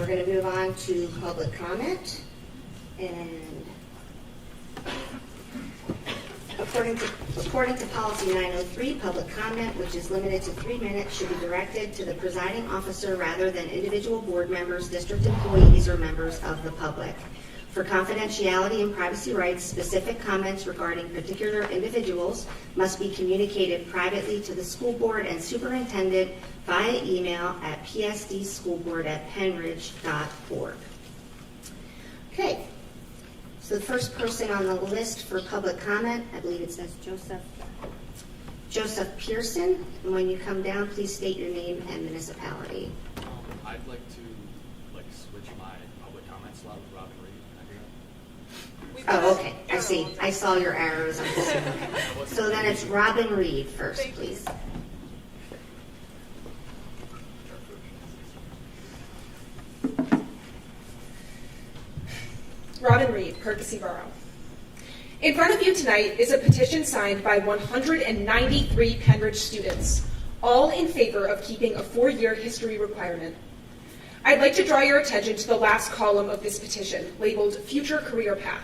we're going to move on to public comment. And according to policy 903, public comment, which is limited to 3 minutes, should be directed to the presiding officer rather than individual board members, district employees, or members of the public. For confidentiality and privacy rights, specific comments regarding particular individuals must be communicated privately to the school board and superintendent via email at psdschoolboard@pennridge.org. Okay, so the first person on the list for public comment, I believe it says Joseph Pearson. And when you come down, please state your name and municipality. I'd like to switch my public comment slot with Robin Reed. Oh, okay. I see. I saw your arrows. So then it's Robin Reed first, please. Robin Reed, Perkasie Borough. In front of you tonight is a petition signed by 193 Pennridge students, all in favor of keeping a 4-year history requirement. I'd like to draw your attention to the last column of this petition, labeled Future Career Path.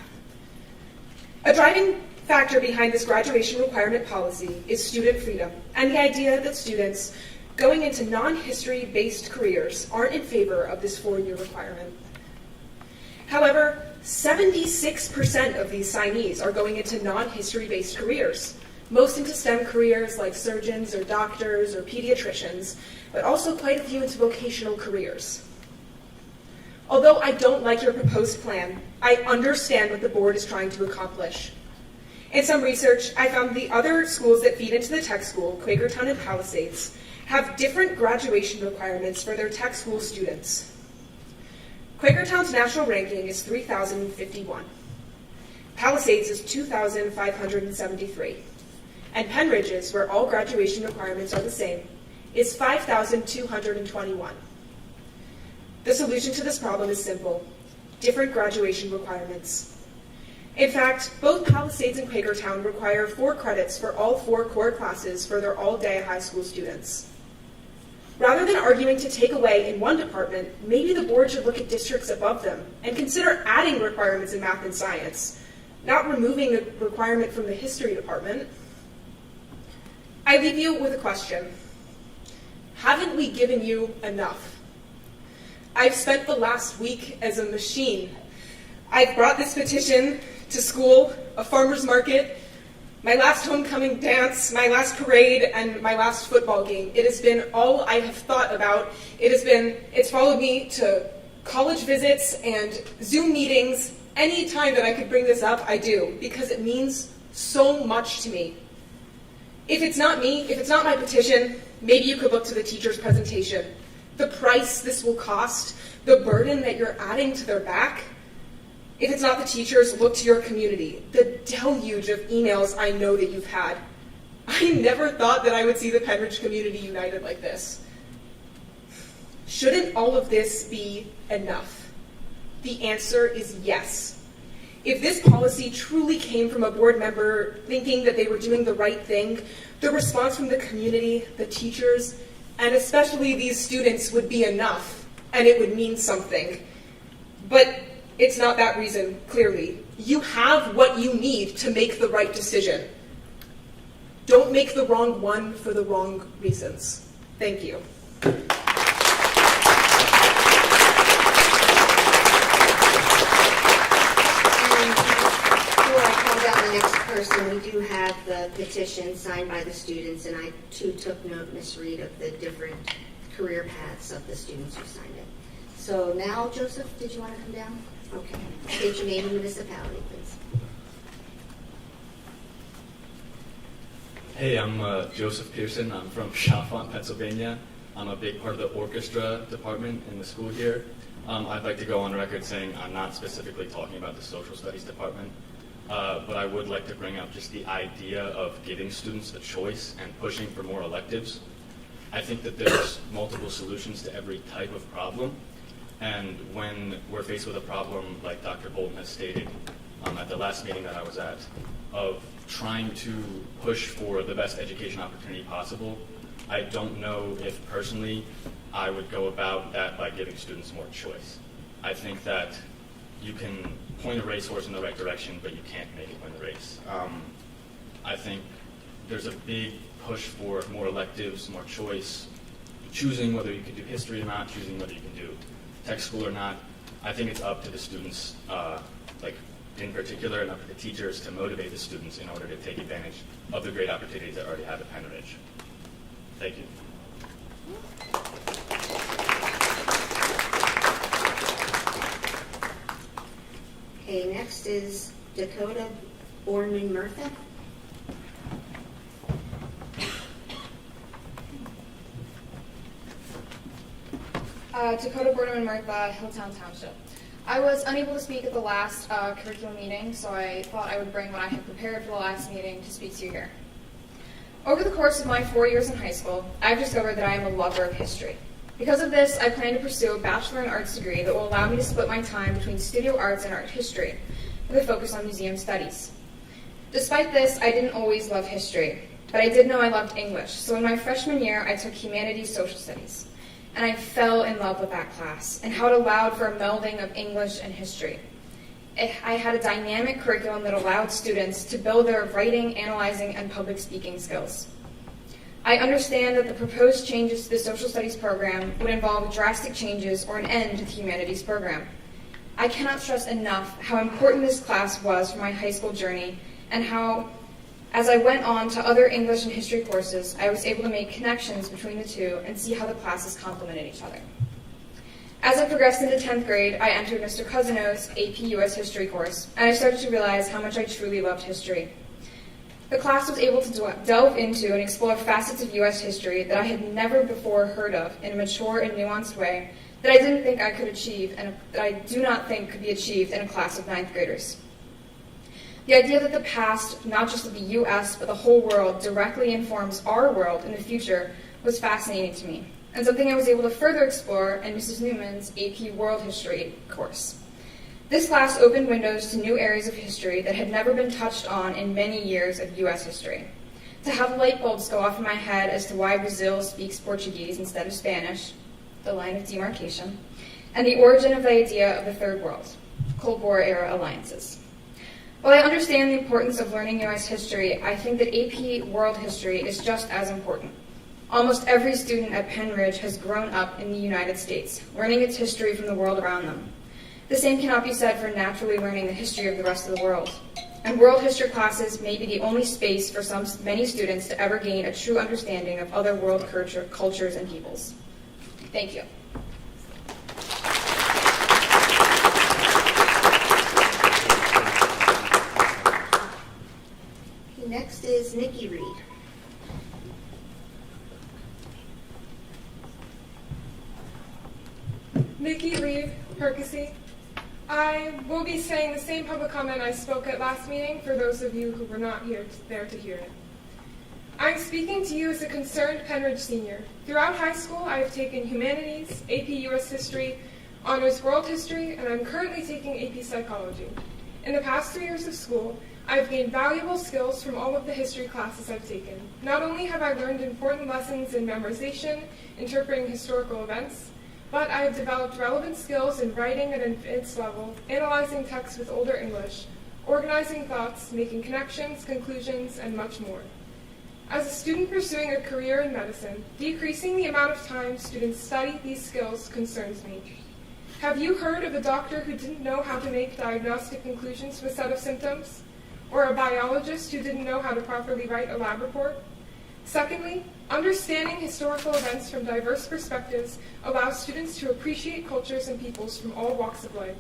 A driving factor behind this graduation requirement policy is student freedom and the idea that students going into non-history-based careers aren't in favor of this 4-year requirement. However, 76% of these signees are going into non-history-based careers, most into STEM careers like surgeons or doctors or pediatricians, but also quite a few into vocational careers. Although I don't like your proposed plan, I understand what the board is trying to accomplish. In some research, I found the other schools that feed into the tech school, Quakertown and Palisades, have different graduation requirements for their tech school students. Quakertown's national ranking is 3,051. Palisades is 2,573. And Pennridge's, where all graduation requirements are the same, is 5,221. The solution to this problem is simple: different graduation requirements. In fact, both Palisades and Quakertown require 4 credits for all 4 core classes for their all-day high school students. Rather than arguing to take away in one department, maybe the board should look at districts above them and consider adding requirements in math and science, not removing the requirement from the history department. I leave you with a question. Haven't we given you enough? I've spent the last week as a machine. I've brought this petition to school, a farmer's market, my last homecoming dance, my last parade, and my last football game. It has been all I have thought about. It's followed me to college visits and Zoom meetings. Any time that I could bring this up, I do, because it means so much to me. If it's not me, if it's not my petition, maybe you could look to the teacher's presentation. The price this will cost, the burden that you're adding to their back. If it's not the teachers, look to your community. The deluge of emails I know that you've had. I never thought that I would see the Pennridge community united like this. Shouldn't all of this be enough? The answer is yes. If this policy truly came from a board member thinking that they were doing the right thing, the response from the community, the teachers, and especially these students would be enough, and it would mean something. But it's not that reason, clearly. You have what you need to make the right decision. Don't make the wrong one for the wrong reasons. Thank you. And before I call down the next person, we do have the petition signed by the students, and I too took note, Ms. Reed, of the different career paths of the students who signed it. So now, Joseph, did you want to come down? Okay. State your name and municipality, please. Hey, I'm Joseph Pearson. I'm from Chalfont, Pennsylvania. I'm a big part of the orchestra department in the school here. I'd like to go on record saying I'm not specifically talking about the social studies department, but I would like to bring up just the idea of giving students a choice and pushing for more electives. I think that there's multiple solutions to every type of problem. And when we're faced with a problem, like Dr. Bolton has stated at the last meeting that I was at, of trying to push for the best education opportunity possible, I don't know if personally I would go about that by giving students more choice. I think that you can point a racehorse in the right direction, but you can't make it win the race. I think there's a big push for more electives, more choice, choosing whether you can do history or not, choosing whether you can do tech school or not. I think it's up to the students, in particular, and up to the teachers to motivate the students in order to take advantage of the great opportunities they already have at Pennridge. Thank you. Okay, next is Dakota Borman-Murtha. Dakota Borman-Murtha, Hilltown Township. I was unable to speak at the last curriculum meeting, so I thought I would bring what I had prepared for the last meeting to speak to you here. Over the course of my 4 years in high school, I've discovered that I am a lover of history. Because of this, I plan to pursue a Bachelor in Arts degree that will allow me to split my time between studio arts and art history, with a focus on museum studies. Despite this, I didn't always love history, but I did know I loved English, so in my freshman year, I took Humanities Social Studies. And I fell in love with that class and how it allowed for a melding of English and history. I had a dynamic curriculum that allowed students to build their writing, analyzing, and public speaking skills. I understand that the proposed changes to the social studies program would involve drastic changes or an end to the humanities program. I cannot stress enough how important this class was for my high school journey and how, as I went on to other English and history courses, I was able to make connections between the two and see how the classes complemented each other. As I progressed into 10th grade, I entered Mr. Cousino's AP US History course, and I started to realize how much I truly loved history. The class was able to delve into and explore facets of US history that I had never before heard of in a mature and nuanced way that I didn't think I could achieve and that I do not think could be achieved in a class of 9th graders. The idea that the past, not just of the U.S., but the whole world, directly informs our world in the future was fascinating to me, and something I was able to further explore in Mrs. Newman's AP World History course. This class opened windows to new areas of history that had never been touched on in many years of U.S. history. To have light bulbs go off in my head as to why Brazil speaks Portuguese instead of Spanish, the line of demarcation, and the origin of the idea of the Third World, Cold War-era alliances. While I understand the importance of learning U.S. history, I think that AP World History is just as important. Almost every student at Pennridge has grown up in the United States, learning its history from the world around them. The same cannot be said for naturally learning the history of the rest of the world. And world history classes may be the only space for many students to ever gain a true understanding of other world cultures and peoples. Thank you. Next is Nikki Reed. Nikki Reed, Perkasie. I will be saying the same public comment I spoke at last meeting for those of you who were not there to hear it. I'm speaking to you as a concerned Pennridge senior. Throughout high school, I have taken Humanities, AP US History, Honors World History, and I'm currently taking AP Psychology. In the past 3 years of school, I've gained valuable skills from all of the history classes I've taken. Not only have I learned important lessons in memorization, interpreting historical events, but I have developed relevant skills in writing at an advanced level, analyzing texts with older English, organizing thoughts, making connections, conclusions, and much more. As a student pursuing a career in medicine, decreasing the amount of time students study these skills concerns me. Have you heard of a doctor who didn't know how to make diagnostic conclusions to a set of symptoms? Or a biologist who didn't know how to properly write a lab report? Secondly, understanding historical events from diverse perspectives allows students to appreciate cultures and peoples from all walks of life.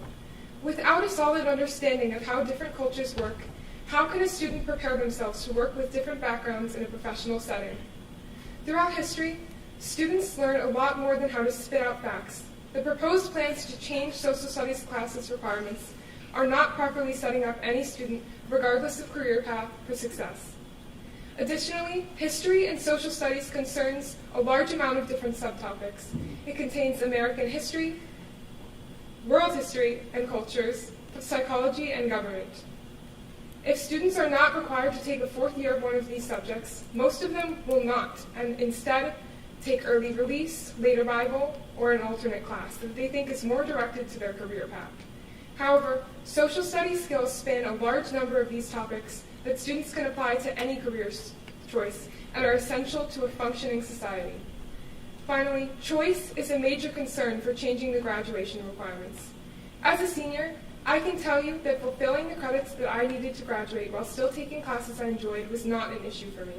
Without a solid understanding of how different cultures work, how can a student prepare themselves to work with different backgrounds in a professional setting? Throughout history, students learn a lot more than how to spit out facts. The proposed plans to change social studies classes requirements are not properly setting up any student, regardless of career path, for success. Additionally, history and social studies concerns a large amount of different subtopics. It contains American history, world history and cultures, psychology, and government. If students are not required to take a 4th year of one of these subjects, most of them will not, and instead take early release, later Bible, or an alternate class that they think is more directed to their career path. However, social studies skills span a large number of these topics that students can apply to any career choice and are essential to a functioning society. Finally, choice is a major concern for changing the graduation requirements. As a senior, I can tell you that fulfilling the credits that I needed to graduate while still taking classes I enjoyed was not an issue for me.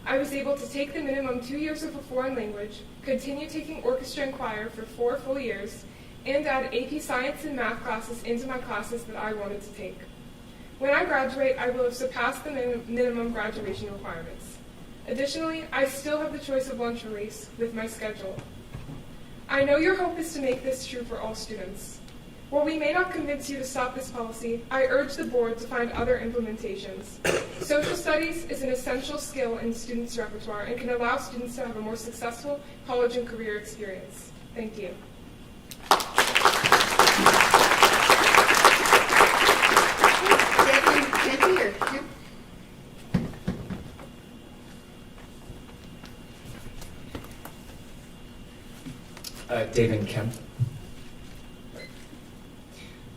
I was able to take the minimum 2 years of a foreign language, continue taking orchestra and choir for 4 full years, and add AP Science and Math classes into my classes that I wanted to take. When I graduate, I will have surpassed the minimum graduation requirements. Additionally, I still have the choice of lunch release with my schedule. I know your hope is to make this true for all students. While we may not convince you to stop this policy, I urge the board to find other implementations. Social studies is an essential skill in students' repertoire and can allow students to have a more successful college and career experience. Thank you. David Kemp.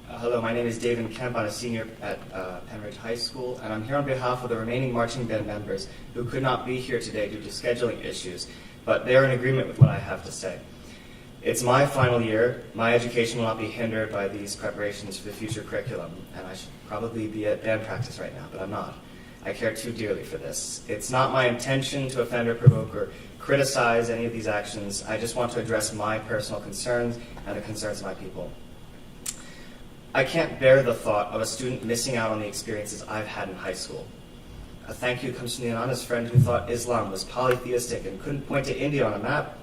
Hello, my name is David Kemp. I'm a senior at Pennridge High School, and I'm here on behalf of the remaining marching band members who could not be here today due to scheduling issues, but they are in agreement with what I have to say. It's my final year. My education will not be hindered by these preparations for the future curriculum, and I should probably be at band practice right now, but I'm not. I care too dearly for this. It's not my intention to offend or provoke or criticize any of these actions. I just want to address my personal concerns and the concerns of my people. I can't bear the thought of a student missing out on the experiences I've had in high school. A thank you comes from the anonymous friend who thought Islam was polytheistic and couldn't point to India on a map.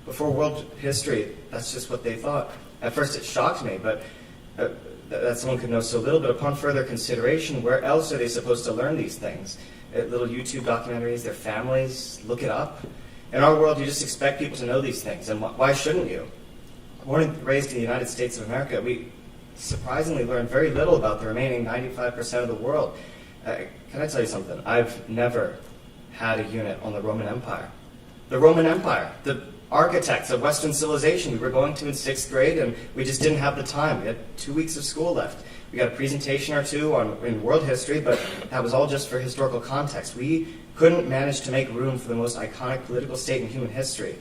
Before world history, that's just what they thought. At first it shocked me, but that someone could know so little, but upon further consideration, where else are they supposed to learn these things? Little YouTube documentaries, their families, look it up. In our world, you just expect people to know these things, and why shouldn't you? Born and raised in the United States of America, we surprisingly learn very little about the remaining 95% of the world. Can I tell you something? I've never had a unit on the Roman Empire. The Roman Empire, the architects of Western civilization we were going to in 6th grade, and we just didn't have the time. We had 2 weeks of school left. We got a presentation or two in world history, but that was all just for historical context. We couldn't manage to make room for the most iconic political state in human history,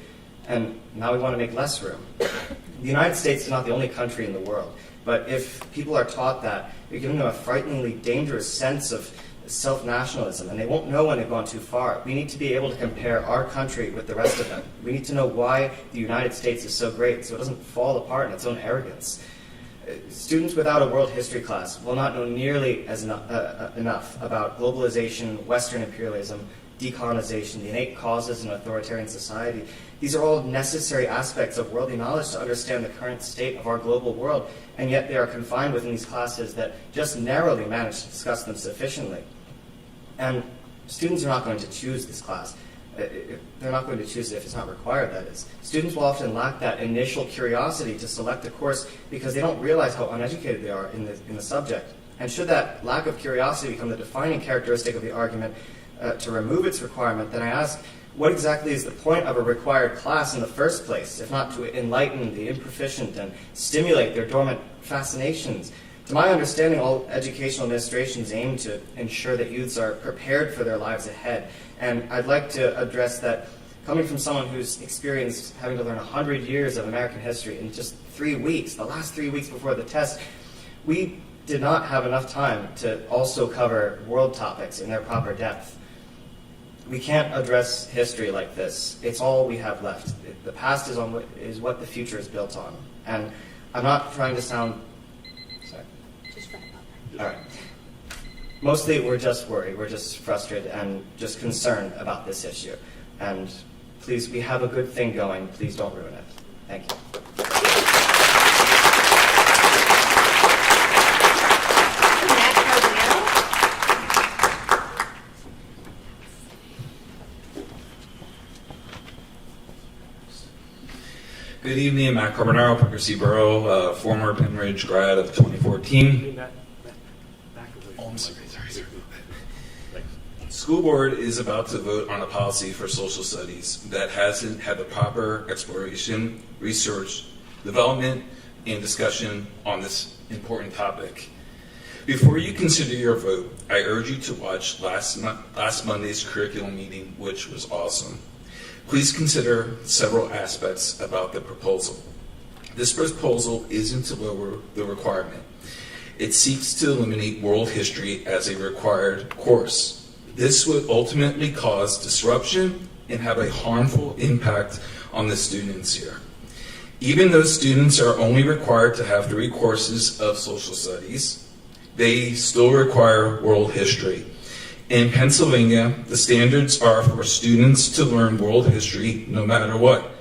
and now we want to make less room. The United States is not the only country in the world, but if people are taught that, you're giving them a frighteningly dangerous sense of self-nationalism, and they won't know when they've gone too far. We need to be able to compare our country with the rest of them. We need to know why the United States is so great, so it doesn't fall apart in its own arrogance. Students without a world history class will not know nearly as enough about globalization, Western imperialism, decolonization, the innate causes in authoritarian society. These are all necessary aspects of worldly knowledge to understand the current state of our global world, and yet they are confined within these classes that just narrowly manage to discuss them sufficiently. And students are not going to choose this class. They're not going to choose it if it's not required, that is. Students will often lack that initial curiosity to select a course because they don't realize how uneducated they are in the subject. And should that lack of curiosity become the defining characteristic of the argument to remove its requirement, then I ask, what exactly is the point of a required class in the first place, if not to enlighten the improficient and stimulate their dormant fascinations? To my understanding, all educational administrations aim to ensure that youths are prepared for their lives ahead. And I'd like to address that coming from someone who's experienced having to learn 100 years of American history in just 3 weeks, the last 3 weeks before the test. We did not have enough time to also cover world topics in their proper depth. We can't address history like this. It's all we have left. The past is what the future is built on. And I'm not trying to sound... Sorry. Just wrap up. All right. Mostly we're just worried. We're just frustrated and just concerned about this issue. And please, we have a good thing going. Please don't ruin it. Thank you. Good evening, Matt Carbonaro, Perkasie Borough, former Pennridge grad of 2014. Oh, I'm sorry. school board is about to vote on a policy for social studies that hasn't had the proper exploration, research, development, and discussion on this important topic. Before you consider your vote, I urge you to watch last Monday's curriculum meeting, which was awesome. Please consider several aspects about the proposal. This proposal isn't to lower the requirement. It seeks to eliminate world history as a required course. This would ultimately cause disruption and have a harmful impact on the students here. Even though students are only required to have 3 courses of social studies, they still require world history. In Pennsylvania, the standards are for students to learn world history no matter what.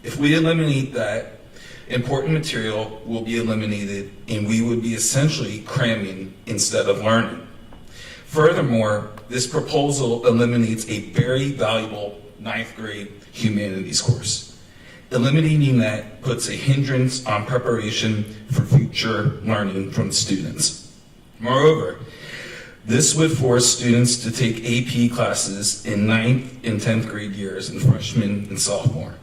If we eliminate that, important material will be eliminated and we would be essentially cramming instead of learning. Furthermore, this proposal eliminates a very valuable 9th grade humanities course. Eliminating that puts a hindrance on preparation for future learning from students. Moreover, this would force students to take AP classes in 9th and 10th grade years in freshman and sophomore.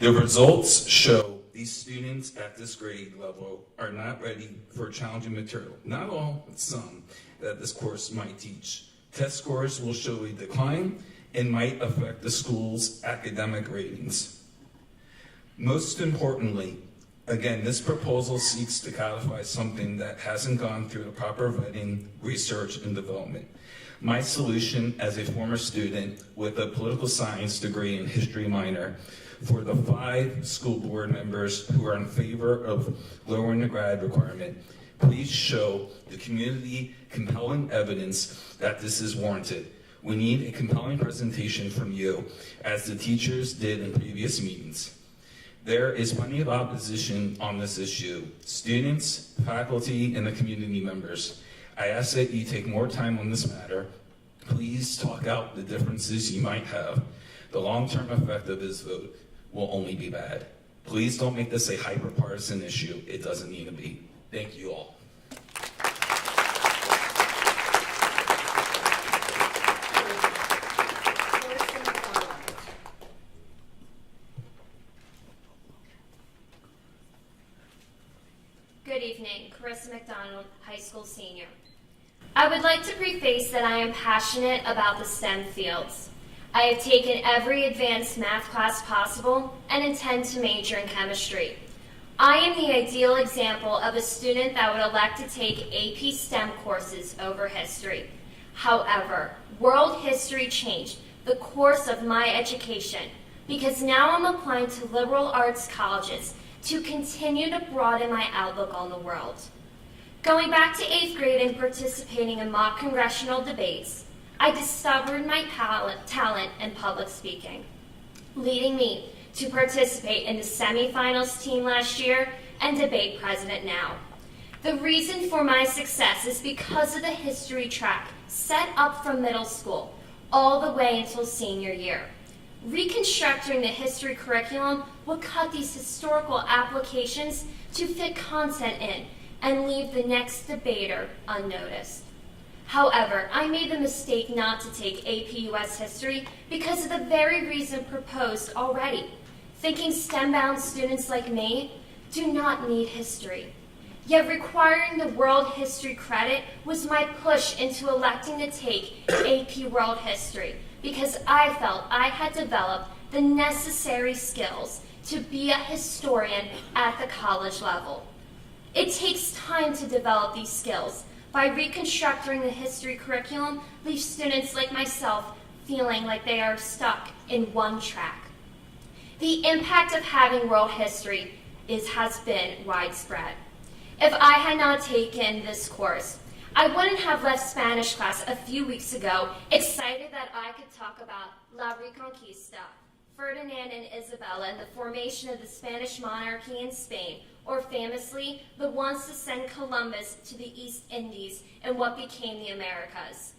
The results show these students at this grade level are not ready for challenging material. Not all, but some, that this course might teach. Test scores will show a decline and might affect the school's academic ratings. Most importantly, again, this proposal seeks to codify something that hasn't gone through the proper vetting, research, and development. My solution as a former student with a political science degree and history minor for the 5 school board members who are in favor of lowering the grad requirement, please show the community compelling evidence that this is warranted. We need a compelling presentation from you, as the teachers did in previous meetings. There is plenty of opposition on this issue. Students, faculty, and the community members. I ask that you take more time on this matter. Please talk out the differences you might have. The long-term effect of this vote will only be bad. Please don't make this a hyper-partisan issue. It doesn't need to be. Thank you all. Good evening, Carissa McDonald, high school senior. I would like to preface that I am passionate about the STEM fields. I have taken every advanced math class possible and intend to major in chemistry. I am the ideal example of a student that would elect to take AP STEM courses over history. However, world history changed the course of my education because now I'm applying to liberal arts colleges to continue to broaden my outlook on the world. Going back to 8th grade and participating in mock congressional debates, I discovered my talent in public speaking, leading me to participate in the semifinals team last year and debate president now. The reason for my success is because of the history track set up from middle school all the way until senior year. Reconstructing the history curriculum would cut these historical applications to fit content in and leave the next debater unnoticed. However, I made the mistake not to take AP US History because of the very reason proposed already, thinking STEM-bound students like me do not need history. Yet requiring the world history credit was my push into electing to take AP World History because I felt I had developed the necessary skills to be a historian at the college level. It takes time to develop these skills. By reconstructing the history curriculum, leaves students like myself feeling like they are stuck in one track. The impact of having world history has been widespread. If I had not taken this course, I wouldn't have left Spanish class a few weeks ago excited that I could talk about La Reconquista, Ferdinand and Isabella and the formation of the Spanish monarchy in Spain, or famously, the ones to send Columbus to the East Indies and what became the Americas.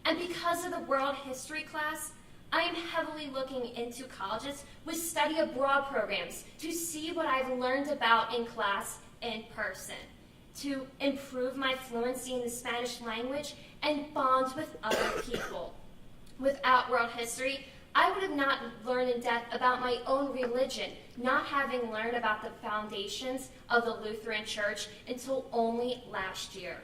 And because of the world history class, I am heavily looking into colleges with study abroad programs to see what I've learned about in class in person, to improve my fluency in the Spanish language and bond with other people. Without world history, I would have not learned in depth about my own religion, not having learned about the foundations of the Lutheran Church until only last year.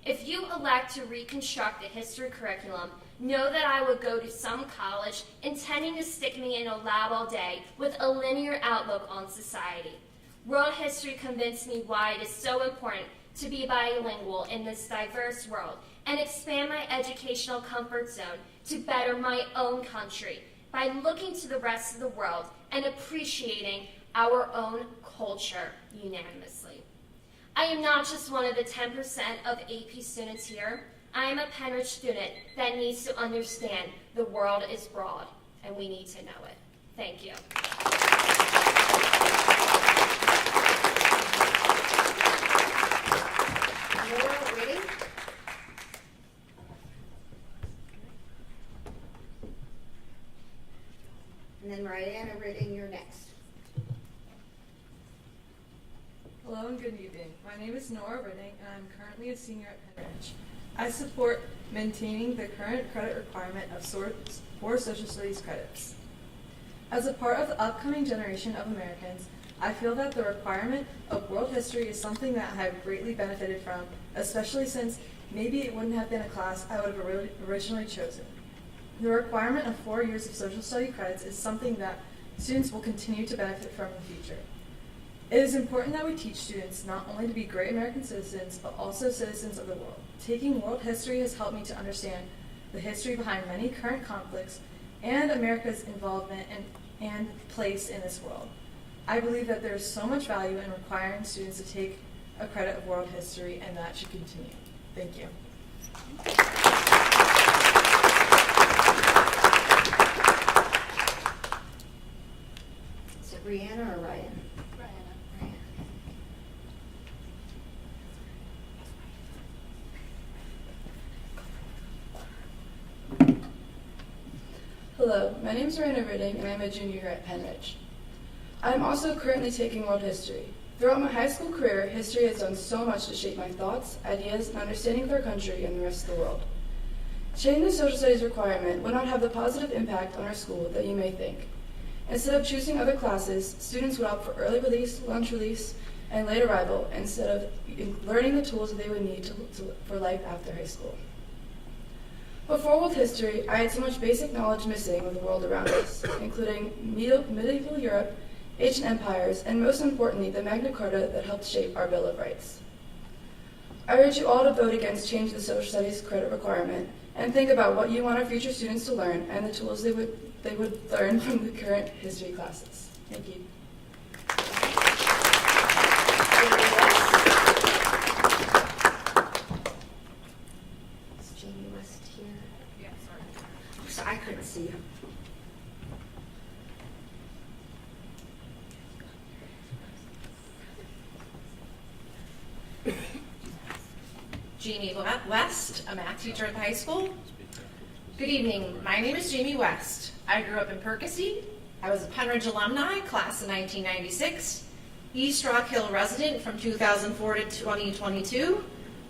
If you elect to reconstruct the history curriculum, know that I would go to some college intending to stick me in a lab all day with a linear outlook on society. World history convinced me why it is so important to be bilingual in this diverse world and expand my educational comfort zone to better my own country by looking to the rest of the world and appreciating our own culture unanimously. I am not just one of the 10% of AP students here. I am a Pennridge student that needs to understand the world is broad and we need to know it. Thank you. Laura Whitting. And then Rihanna Ridding, you're next. Hello and good evening. My name is Nora Ridding and I'm currently a senior at Pennridge. I support maintaining the current credit requirement of 4 social studies credits. As a part of the upcoming generation of Americans, I feel that the requirement of world history is something that I have greatly benefited from, especially since maybe it wouldn't have been a class I would have originally chosen. The requirement of 4 years of social study credits is something that students will continue to benefit from in the future. It is important that we teach students not only to be great American citizens, but also citizens of the world. Taking world history has helped me to understand the history behind many current conflicts and America's involvement and place in this world. I believe that there is so much value in requiring students to take a credit of world history, and that should continue. Thank you. Is it Brianna or Ryan? Brianna. Hello, my name is Raina Ridding and I'm a junior here at Pennridge. I am also currently taking world history. Throughout my high school career, history has done so much to shape my thoughts, ideas, and understanding of our country and the rest of the world. Changing the social studies requirement would not have the positive impact on our school that you may think. Instead of choosing other classes, students would opt for early release, lunch release, and late arrival instead of learning the tools that they would need for life after high school. Before world history, I had so much basic knowledge missing of the world around us, including medieval Europe, ancient empires, and most importantly, the Magna Carta that helped shape our Bill of Rights. I urge you all to vote against changing the social studies credit requirement and think about what you want our future students to learn and the tools they would learn from the current history classes. Thank you. Is Jamie West here? Yeah, sorry. Oh, so I couldn't see you. Jamie West, a math teacher at the high school. Good evening, my name is Jamie West. I grew up in Perkasie. I was a Pennridge alumni, class of 1996, East Rock Hill resident from 2004 to 2022,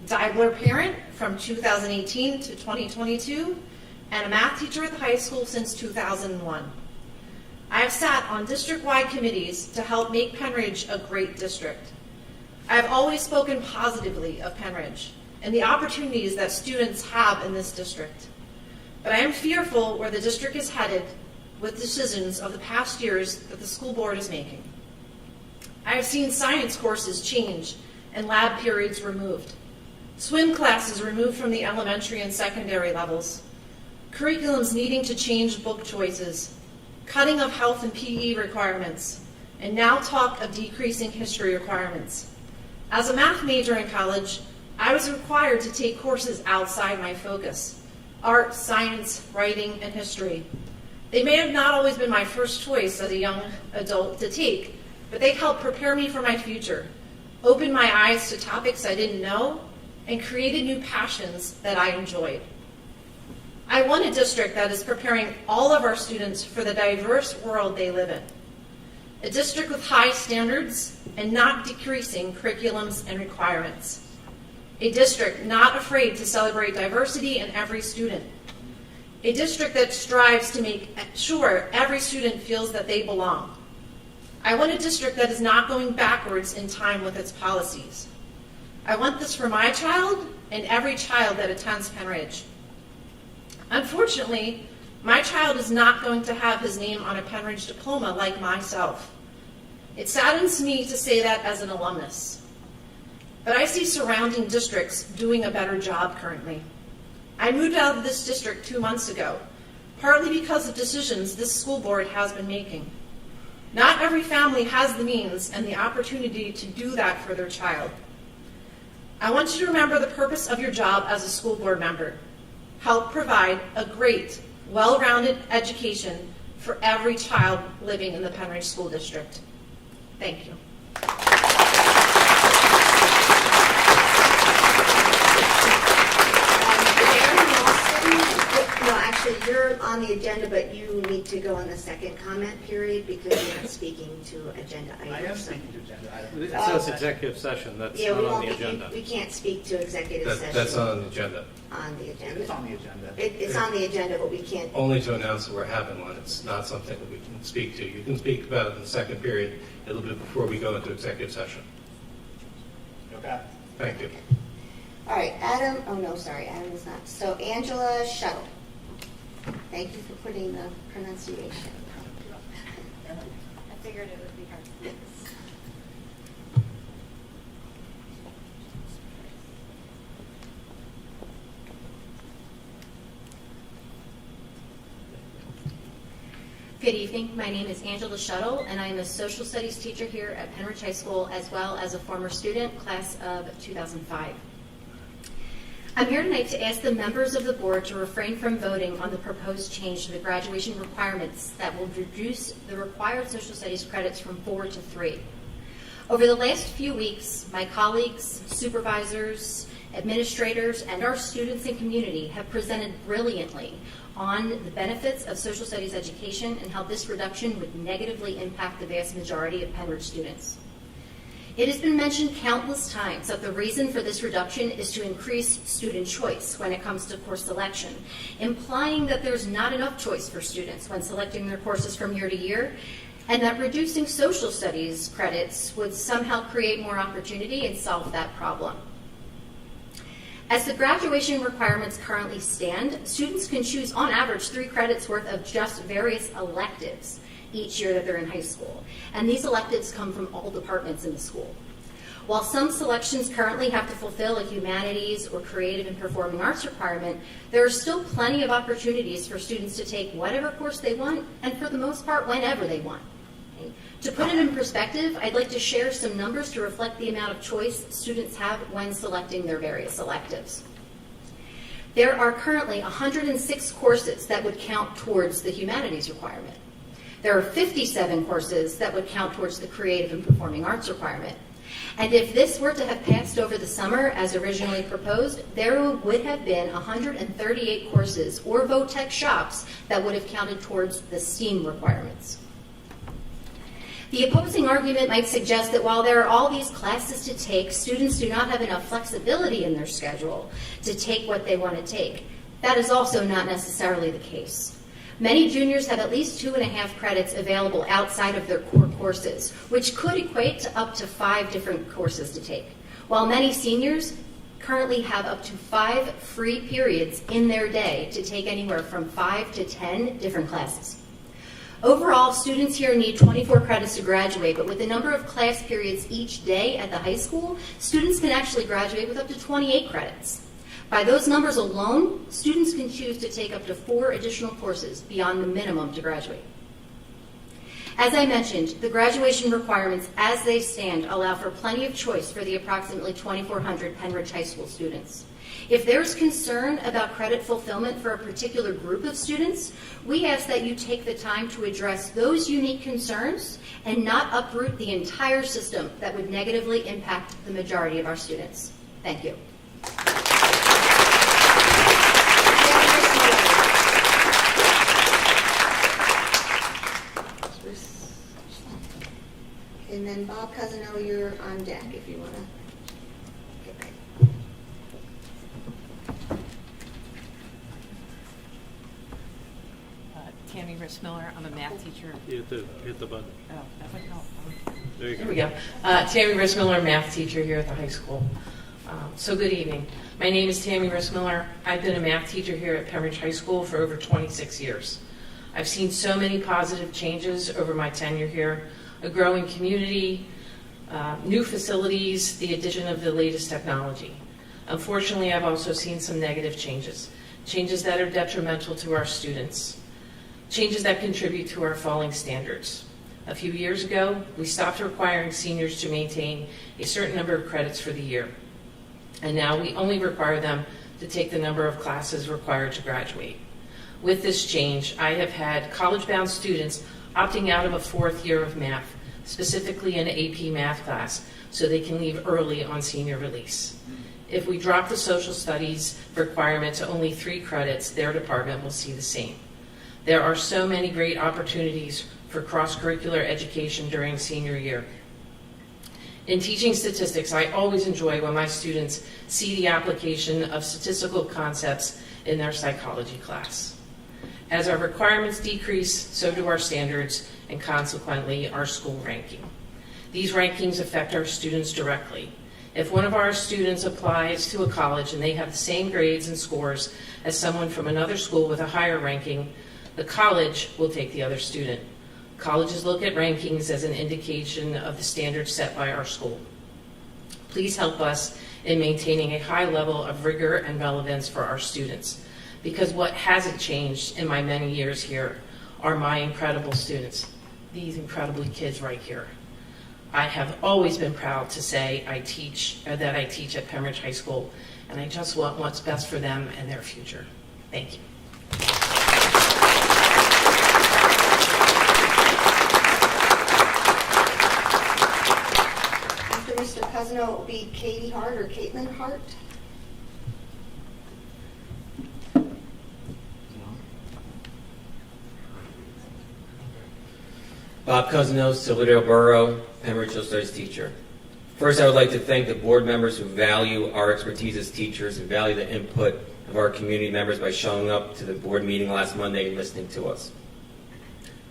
Diebler parent from 2018 to 2022, and a math teacher at the high school since 2001. I have sat on district-wide committees to help make Pennridge a great district. I have always spoken positively of Pennridge and the opportunities that students have in this district. But I am fearful where the district is headed with decisions of the past years that the school board is making. I have seen science courses change and lab periods removed, swim classes removed from the elementary and secondary levels, curriculums needing to change book choices, cutting of health and PE requirements, and now talk of decreasing history requirements. As a math major in college, I was required to take courses outside my focus: art, science, writing, and history. They may have not always been my first choice as a young adult to take, but they helped prepare me for my future, opened my eyes to topics I didn't know, and created new passions that I enjoyed. I want a district that is preparing all of our students for the diverse world they live in. A district with high standards and not decreasing curriculums and requirements. A district not afraid to celebrate diversity in every student. a district that strives to make sure every student feels that they belong. I want a district that is not going backwards in time with its policies. I want this for my child and every child that attends Pennridge. Unfortunately, my child is not going to have his name on a Pennridge diploma like myself. It saddens me to say that as an alumnus, but I see surrounding districts doing a better job currently. I moved out of this district 2 months ago, partly because of decisions this school board has been making. Not every family has the means and the opportunity to do that for their child. I want you to remember the purpose of your job as a school board member. Help provide a great, well-rounded education for every child living in the Pennridge School District. Thank you. No, actually, you're on the agenda, but you need to go in the second comment period because you're not speaking to agenda items. I am speaking to agenda items. It says executive session, that's Yeah, not we on won't the be, agenda. we can't speak to executive session. That's on the agenda. On the agenda. It's on the agenda. It's on the agenda, but we can't. Only to announce that we're having one. It's not something that we can speak to. You can speak about it in the second period, a little bit before we go into executive session. Okay. Thank you. All right, Adam, oh no, sorry, Adam is not. So Angela Shuttle. Thank you for putting the pronunciation. I figured it would be hard. Good evening. My name is Angela Shuttle, and I am a social studies teacher here at Pennridge High School, as well as a former student, class of 2005. I'm here tonight to ask the members of the board to refrain from voting on the proposed change to the graduation requirements that will reduce the required social studies credits from 4 to 3. Over the last few weeks, my colleagues, supervisors, administrators, and our students and community have presented brilliantly on the benefits of social studies education and how this reduction would negatively impact the vast majority of Pennridge students. It has been mentioned countless times that the reason for this reduction is to increase student choice when it comes to course selection, implying that there's not enough choice for students when selecting their courses from year to year, and that reducing social studies credits would somehow create more opportunity and solve that problem. As the graduation requirements currently stand, students can choose on average 3 credits worth of just various electives each year that they're in high school. And these electives come from all departments in the school. While some selections currently have to fulfill a humanities or creative and performing arts requirement, there are still plenty of opportunities for students to take whatever course they want, and for the most part, whenever they want. To put it in perspective, I'd like to share some numbers to reflect the amount of choice students have when selecting their various electives. There are currently 106 courses that would count towards the humanities requirement. There are 57 courses that would count towards the creative and performing arts requirement. And if this were to have passed over the summer as originally proposed, there would have been 138 courses or vo-tech shops that would have counted towards the STEAM requirements. The opposing argument might suggest that while there are all these classes to take, students do not have enough flexibility in their schedule to take what they want to take. That is also not necessarily the case. Many juniors have at least 2.5 credits available outside of their core courses, which could equate to up to 5 different courses to take, while many seniors currently have up to 5 free periods in their day to take anywhere from 5 to 10 different classes. Overall, students here need 24 credits to graduate, but with the number of class periods each day at the high school, students can actually graduate with up to 28 credits. By those numbers alone, students can choose to take up to 4 additional courses beyond the minimum to graduate. As I mentioned, the graduation requirements as they stand allow for plenty of choice for the approximately 2,400 Pennridge High School students. If there's concern about credit fulfillment for a particular group of students, we ask that you take the time to address those unique concerns and not uproot the entire system that would negatively impact the majority of our students. Thank you. And then Bob Cousinelli, you're on deck if you want to get ready. Rissmiller. I'm a math teacher. You have to hit the button. Oh, that would help. There you There go. we go. Tammy Rissmiller, math teacher here at the high school. So good evening. My name is Tammy Rissmiller. I've been a math teacher here at Pennridge High School for over 26 years. I've seen so many positive changes over my tenure here, a growing community, new facilities, the addition of the latest technology. Unfortunately, I've also seen some negative changes that are detrimental to our students, changes that contribute to our falling standards. A few years ago, we stopped requiring seniors to maintain a certain number of credits for the year, and now we only require them to take the number of classes required to graduate. With this change, I have had college-bound students opting out of a fourth year of math, specifically an AP math class, so they can leave early on senior release. If we drop the social studies requirement to only 3 credits, their department will see the same. There are so many great opportunities for cross-curricular education during senior year. In teaching statistics, I always enjoy when my students see the application of statistical concepts in their psychology class. As our requirements decrease, so do our standards, and consequently, our school ranking. These rankings affect our students directly. If one of our students applies to a college and they have the same grades and scores as someone from another school with a higher ranking, the college will take the other student. Colleges look at rankings as an indication of the standards set by our school. Please help us in maintaining a high level of rigor and relevance for our students, because what hasn't changed in my many years here are my incredible students, these incredible kids right here. I have always been proud to say that I teach at Pennridge High School, and I just want what's best for them and their future. Thank you. After Mr. Cousino, it will be Katie Hart or Caitlin Hart. Bob Cousino, Silverdale Borough, Pennridge Social Studies teacher. First, I would like to thank the board members who value our expertise as teachers and value the input of our community members by showing up to the board meeting last Monday and listening to us.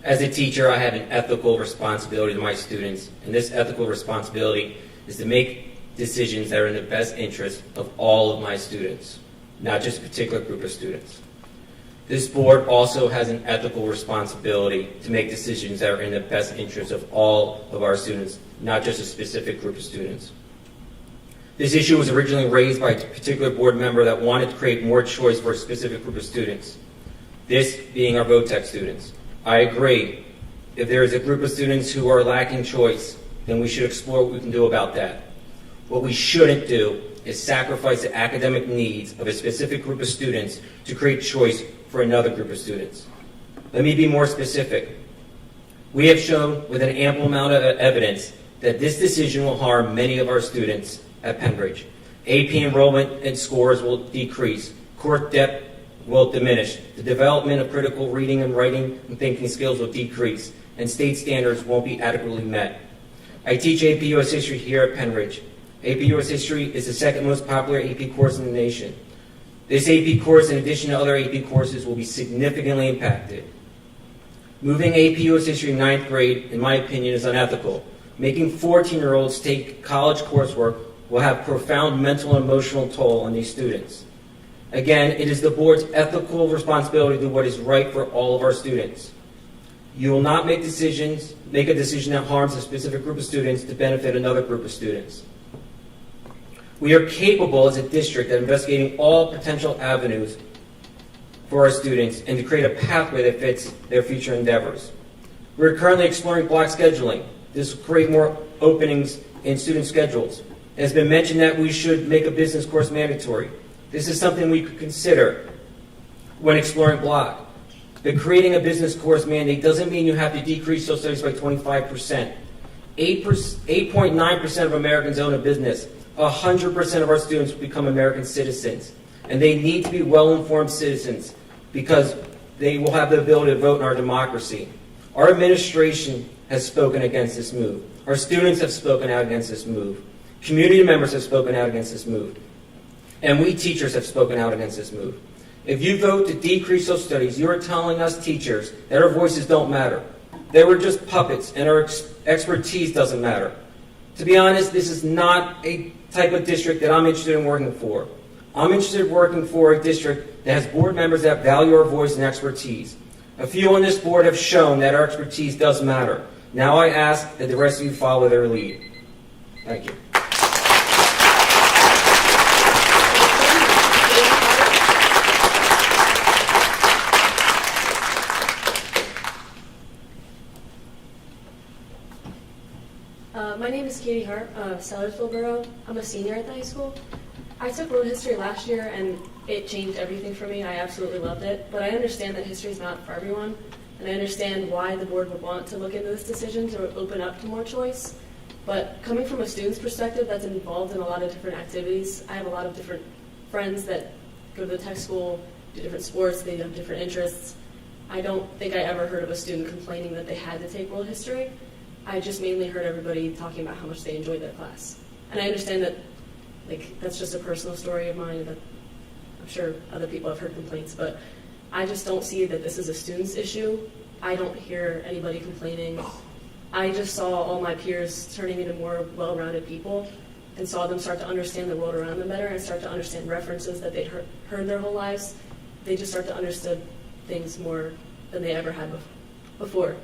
As a teacher, I have an ethical responsibility to my students, and this ethical responsibility is to make decisions that are in the best interest of all of my students, not just a particular group of students. This board also has an ethical responsibility to make decisions that are in the best interest of all of our students, not just a specific group of students. This issue was originally raised by a particular board member that wanted to create more choice for a specific group of students, this being our VOTEC students. I agree. If there is a group of students who are lacking choice, then we should explore what we can do about that. What we shouldn't do is sacrifice the academic needs of a specific group of students to create choice for another group of students. Let me be more specific. We have shown with an ample amount of evidence that this decision will harm many of our students at Pennridge. AP enrollment and scores will decrease. Course depth will diminish. The development of critical reading and writing and thinking skills will decrease, and state standards won't be adequately met. I teach AP US History here at Pennridge. AP US History is the second most popular AP course in the nation. This AP course, in addition to other AP courses, will be significantly impacted. Moving AP US History in 9th grade, in my opinion, is unethical. Making 14-year-olds take college coursework will have profound mental and emotional toll on these students. Again, it is the board's ethical responsibility to do what is right for all of our students. You will not make a decision that harms a specific group of students to benefit another group of students. We are capable as a district of investigating all potential avenues for our students and to create a pathway that fits their future endeavors. We're currently exploring block scheduling. This will create more openings in student schedules. It has been mentioned that we should make a business course mandatory. This is something we could consider when exploring block. But creating a business course mandate doesn't mean you have to decrease social studies by 25%. 8.9% of Americans own a business. 100% of our students will become American citizens. And they need to be well-informed citizens because they will have the ability to vote in our democracy. Our administration has spoken against this move. Our students have spoken out against this move. Community members have spoken out against this move. And we teachers have spoken out against this move. If you vote to decrease social studies, you are telling us teachers that our voices don't matter. They were just puppets and our expertise doesn't matter. To be honest, this is not a type of district that I'm interested in working for. I'm interested in working for a district that has board members that value our voice and expertise. A few on this board have shown that our expertise does matter. Now I ask that the rest of you follow their lead. Thank you. My name is Katie Hart of Sellersville Borough. I'm a senior at the high school. I took world history last year and it changed everything for me. I absolutely loved it. But I understand that history is not for everyone. And I understand why the board would want to look into this decision to open up to more choice. But coming from a student's perspective that's involved in a lot of different activities, I have a lot of different friends that go to the tech school, do different sports, they have different interests. I don't think I ever heard of a student complaining that they had to take world history. I just mainly heard everybody talking about how much they enjoyed their class. And I understand that that's just a personal story of mine, that I'm sure other people have heard complaints, but I just don't see that this is a student's issue. I don't hear anybody complaining. I just saw all my peers turning into more well-rounded people and saw them start to understand the world around them better and start to understand references that they'd heard their whole lives. They just start to understand things more than they ever had before.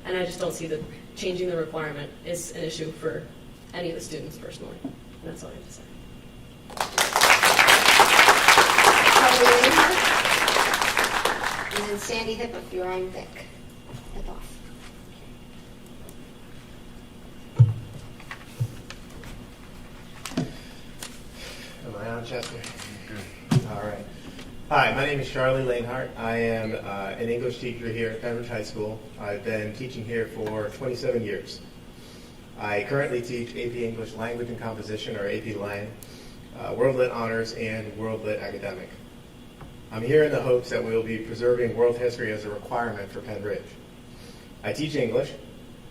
And I just don't see that changing the requirement is an issue for any of the students personally. And that's all I have to say. And then Sandy Hip, if you're on Vic. Hip off. Am I on, Chester? All right. Hi, my name is Charlie Lanehart. I am an English teacher here at Pennridge High School. I've been teaching here for 27 years. I currently teach AP English Language and Composition, or AP Lang, World Lit Honors, and World Lit Academic. I'm here in the hopes that we will be preserving world history as a requirement for Pennridge. I teach English.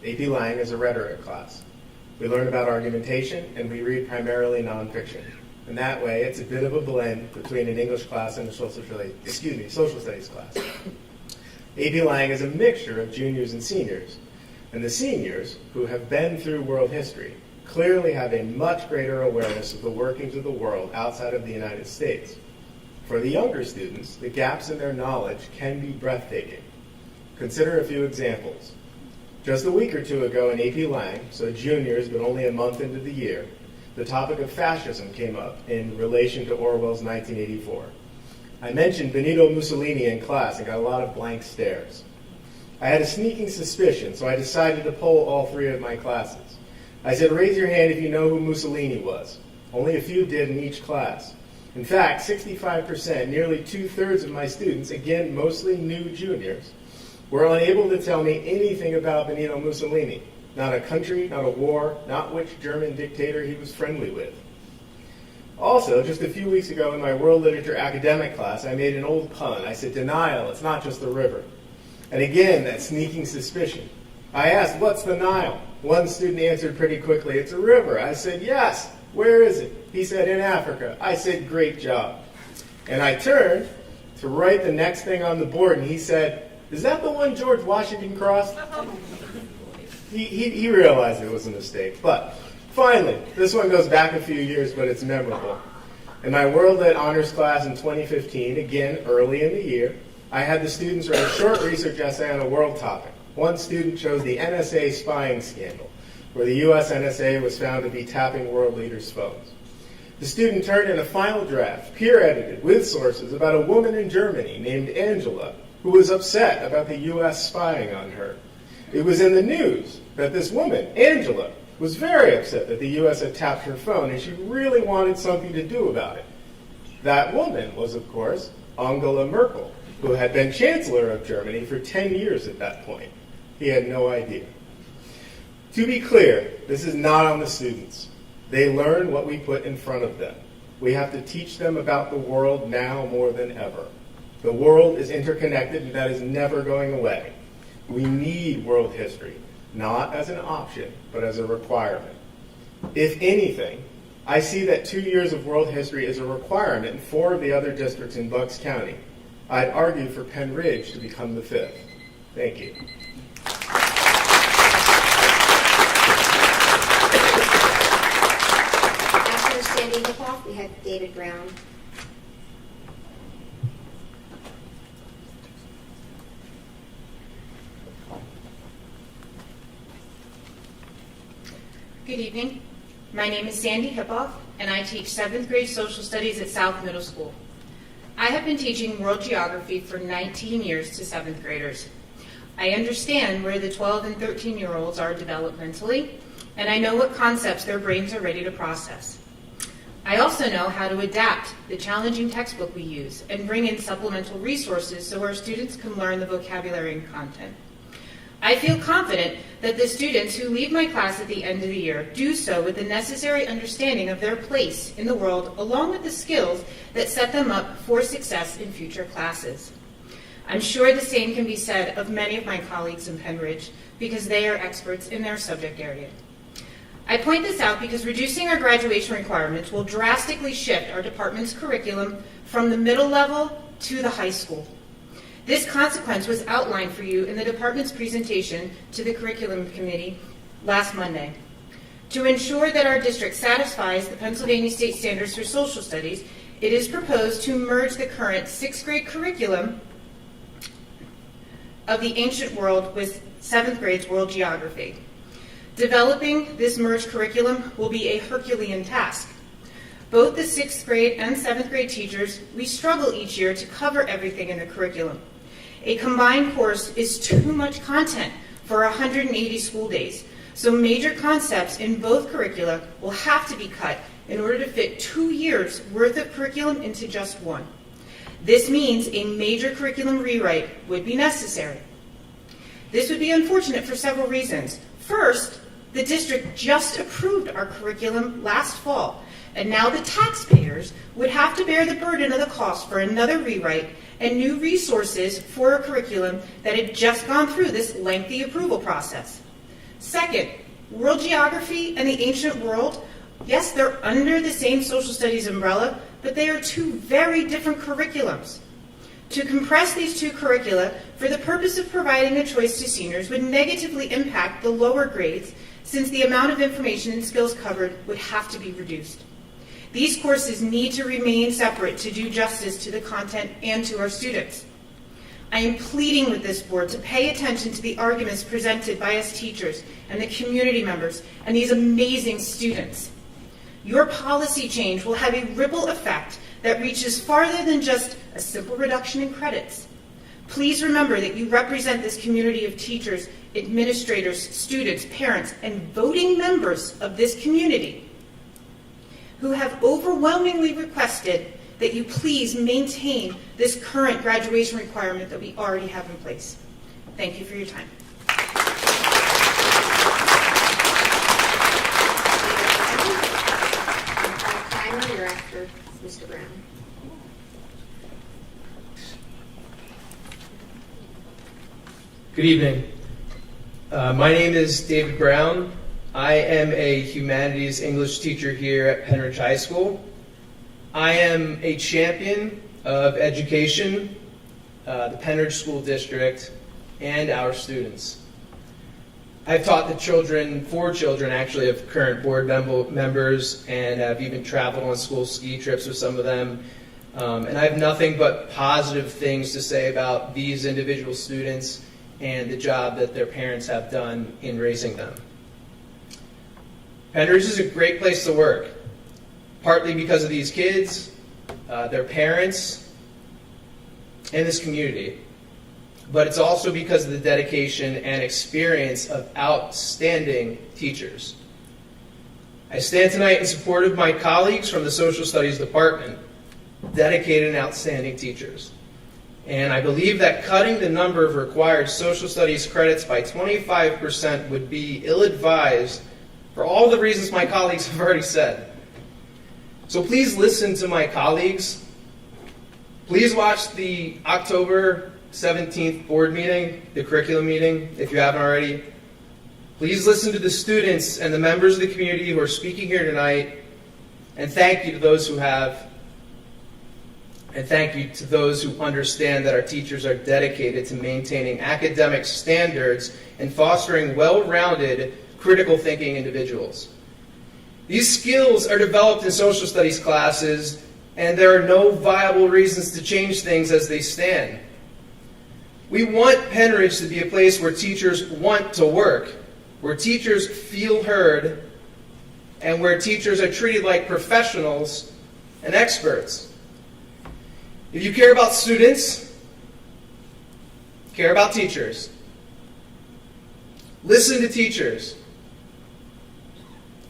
AP Lang is a rhetoric class. We learn about argumentation, and we read primarily nonfiction. And that way, it's a bit of a blend between an English class and a social studies class. AP Lang is a mixture of juniors and seniors. And the seniors, who have been through world history, clearly have a much greater awareness of the workings of the world outside of the United States. For the younger students, the gaps in their knowledge can be breathtaking. Consider a few examples. Just a week or two ago in AP Lang, so juniors but only a month into the year, the topic of fascism came up in relation to Orwell's 1984. I mentioned Benito Mussolini in class and got a lot of blank stares. I had a sneaking suspicion, so I decided to poll all three of my classes. I said, raise your hand if you know who Mussolini was. Only a few did in each class. In fact, 65%, nearly 2/3 of my students, again mostly new juniors, were unable to tell me anything about Benito Mussolini. Not a country, not a war, not which German dictator he was friendly with. Also, just a few weeks ago in my world literature academic class, I made an old pun. I said, denial, it's not just the river. And again, that sneaking suspicion. I asked, what's the Nile? One student answered pretty quickly, it's a river. I said, yes, where is it? He said, in Africa. I said, great job. And I turned to write the next thing on the board, and he said, is that the one George Washington crossed? He realized it was a mistake. But finally, this one goes back a few years, but it's memorable. In my World Lit Honors class in 2015, again, early in the year, I had the students write a short research essay on a world topic. One student chose the NSA spying scandal, where the US NSA was found to be tapping world leaders' phones. The student turned in a final draft, peer-edited, with sources, about a woman in Germany named Angela, who was upset about the US spying on her. It was in the news that this woman, Angela, was very upset that the US had tapped her phone, and she really wanted something to do about it. That woman was, of course, Angela Merkel, who had been Chancellor of Germany for 10 years at that point. He had no idea. To be clear, this is not on the students. They learn what we put in front of them. We have to teach them about the world now more than ever. The world is interconnected, and that is never going away. We need world history, not as an option, but as a requirement. If anything, I see that 2 years of world history is a requirement in 4 of the other districts in Bucks County. I'd argue for Pennridge to become the 5th. Thank you. After Sandy Hipoff, we have David Brown. Good evening. My name is Sandy Hipoff, and I teach 7th grade social studies at South Middle School. I have been teaching world geography for 19 years to 7th graders. I understand where the 12 and 13-year-olds are developmentally, and I know what concepts their brains are ready to process. I also know how to adapt the challenging textbook we use and bring in supplemental resources so our students can learn the vocabulary and content. I feel confident that the students who leave my class at the end of the year do so with the necessary understanding of their place in the world, along with the skills that set them up for success in future classes. I'm sure the same can be said of many of my colleagues in Pennridge because they are experts in their subject area. I point this out because reducing our graduation requirements will drastically shift our department's curriculum from the middle level to the high school. This consequence was outlined for you in the department's presentation to the curriculum committee last Monday. To ensure that our district satisfies the Pennsylvania state standards for social studies, it is proposed to merge the current 6th grade curriculum of the ancient world with 7th grade's world geography. Developing this merged curriculum will be a Herculean task. Both the 6th grade and 7th grade teachers, we struggle each year to cover everything in the curriculum. A combined course is too much content for 180 school days, so major concepts in both curricula will have to be cut in order to fit 2 years' worth of curriculum into just one. This means a major curriculum rewrite would be necessary. This would be unfortunate for several reasons. First, the district just approved our curriculum last fall, and now the taxpayers would have to bear the burden of the cost for another rewrite and new resources for a curriculum that had just gone through this lengthy approval process. Second, world geography and the ancient world, yes, they're under the same social studies umbrella, but they are two very different curriculums. To compress these two curricula for the purpose of providing a choice to seniors would negatively impact the lower grades, since the amount of information and skills covered would have to be reduced. These courses need to remain separate to do justice to the content and to our students. I am pleading with this board to pay attention to the arguments presented by us teachers and the community members and these amazing students. Your policy change will have a ripple effect that reaches farther than just a simple reduction in credits. Please remember that you represent this community of teachers, administrators, students, parents, and voting members of this community who have overwhelmingly requested that you please maintain this current graduation requirement that we already have in place. Thank you for your time. Timer, you're after Mr. Brown. Good evening. My name is David Brown. I am a humanities English teacher here at Pennridge High School. I am a champion of education, the Pennridge School District, and our students. I've taught four children actually, of current board members, and I've even traveled on school ski trips with some of them. And I have nothing but positive things to say about these individual students and the job that their parents have done in raising them. Pennridge is a great place to work, partly because of these kids, their parents, and this community. But it's also because of the dedication and experience of outstanding teachers. I stand tonight in support of my colleagues from the Social Studies Department, dedicated and outstanding teachers. And I believe that cutting the number of required social studies credits by 25% would be ill-advised for all the reasons my colleagues have already said. So please listen to my colleagues. Please watch the October 17th board meeting, the curriculum meeting, if you haven't already. Please listen to the students and the members of the community who are speaking here tonight. And thank you to those who have. And thank you to those who understand that our teachers are dedicated to maintaining academic standards and fostering well-rounded, critical thinking individuals. These skills are developed in social studies classes, and there are no viable reasons to change things as they stand. We want Pennridge to be a place where teachers want to work, where teachers feel heard, and where teachers are treated like professionals and experts. If you care about students, care about teachers. Listen to teachers.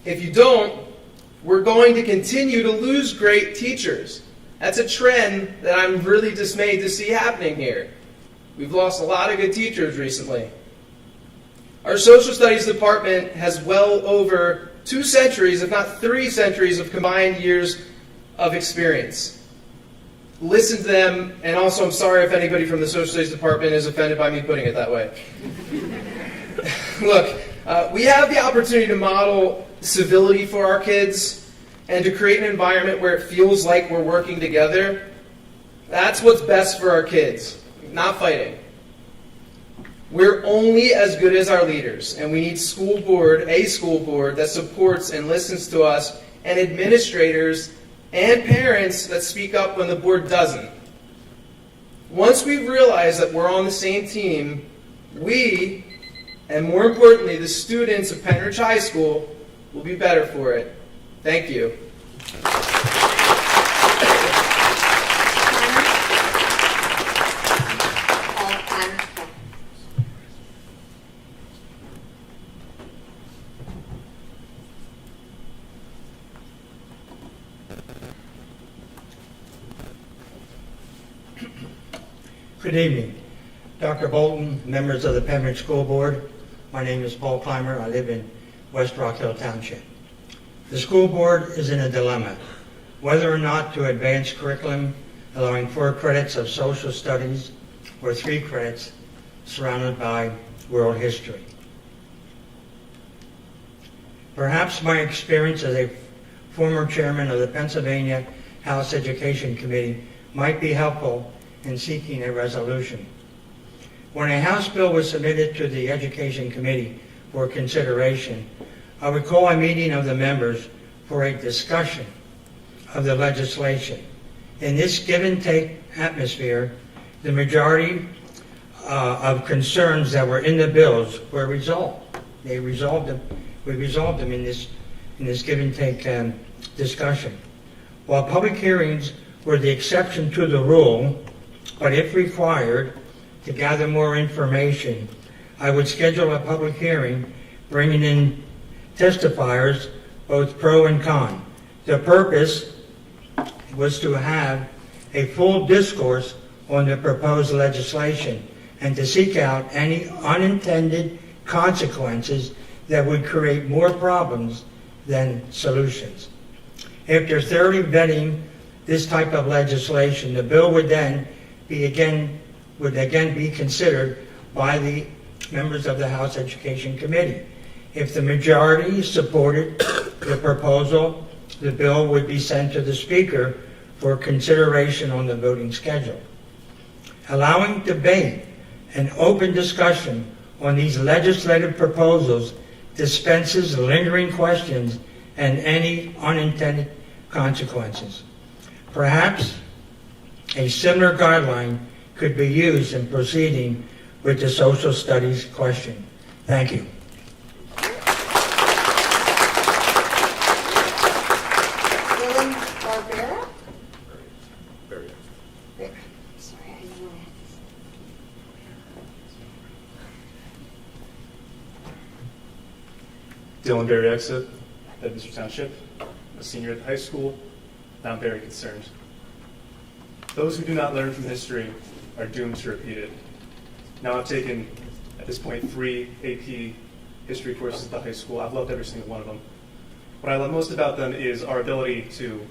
If you don't, we're going to continue to lose great teachers. That's a trend that I'm really dismayed to see happening here. We've lost a lot of good teachers recently. Our social studies department has well over 2 centuries, if not 3 centuries, of combined years of experience. Listen to them, and also I'm sorry if anybody from the social studies department is offended by me putting it that way. Look, we have the opportunity to model civility for our kids and to create an environment where it feels like we're working together. That's what's best for our kids, not fighting. We're only as good as our leaders, and we need a school board that supports and listens to us, and administrators and parents that speak up when the board doesn't. Once we realize that we're on the same team, we, and more importantly, the students of Pennridge High School, will be better for it. Thank you. Good evening. Dr. Bolton, members of the Pennridge School Board. My name is Paul Clymer. I live in West Rock Hill Township. The school board is in a dilemma, whether or not to advance curriculum allowing 4 credits of social studies or 3 credits surrounded by world history. Perhaps my experience as a former chairman of the Pennsylvania House Education Committee might be helpful in seeking a resolution. When a House bill was submitted to the Education Committee for consideration, I would call a meeting of the members for a discussion of the legislation. In this give-and-take atmosphere, the majority of concerns that were in the bills were resolved. We resolved them in this give-and-take discussion. While public hearings were the exception to the rule, but if required to gather more information, I would schedule a public hearing bringing in testifiers, both pro and con. The purpose was to have a full discourse on the proposed legislation and to seek out any unintended consequences that would create more problems than solutions. After thoroughly vetting this type of legislation, the bill would then again be considered by the members of the House Education Committee. If the majority supported the proposal, the bill would be sent to the Speaker for consideration on the voting schedule. Allowing debate and open discussion on these legislative proposals dispenses lingering questions and any unintended consequences. Perhaps a similar guideline could be used in proceeding with the social studies question. Thank you. Dylan Barbera? Sorry, I didn't know I had this. Dylan Berry Exit, Bedminster Township, a senior at the high school. Now I'm very concerned. Those who do not learn from history are doomed to repeat it. Now I've taken, at this point, 3 AP history courses at the high school. I've loved every single one of them. What I love most about them is our ability to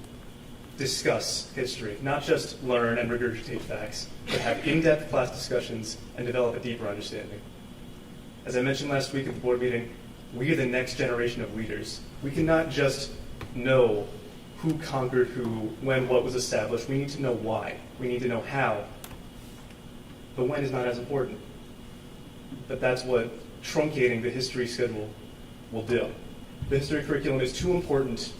discuss history, not just learn and regurgitate facts, but have in-depth class discussions and develop a deeper understanding. As I mentioned last week at the board meeting, we are the next generation of leaders. We cannot just know who conquered who, when what was established. We need to know why. We need to know how. The when is not as important. But that's what truncating the history schedule will do. The history curriculum is too important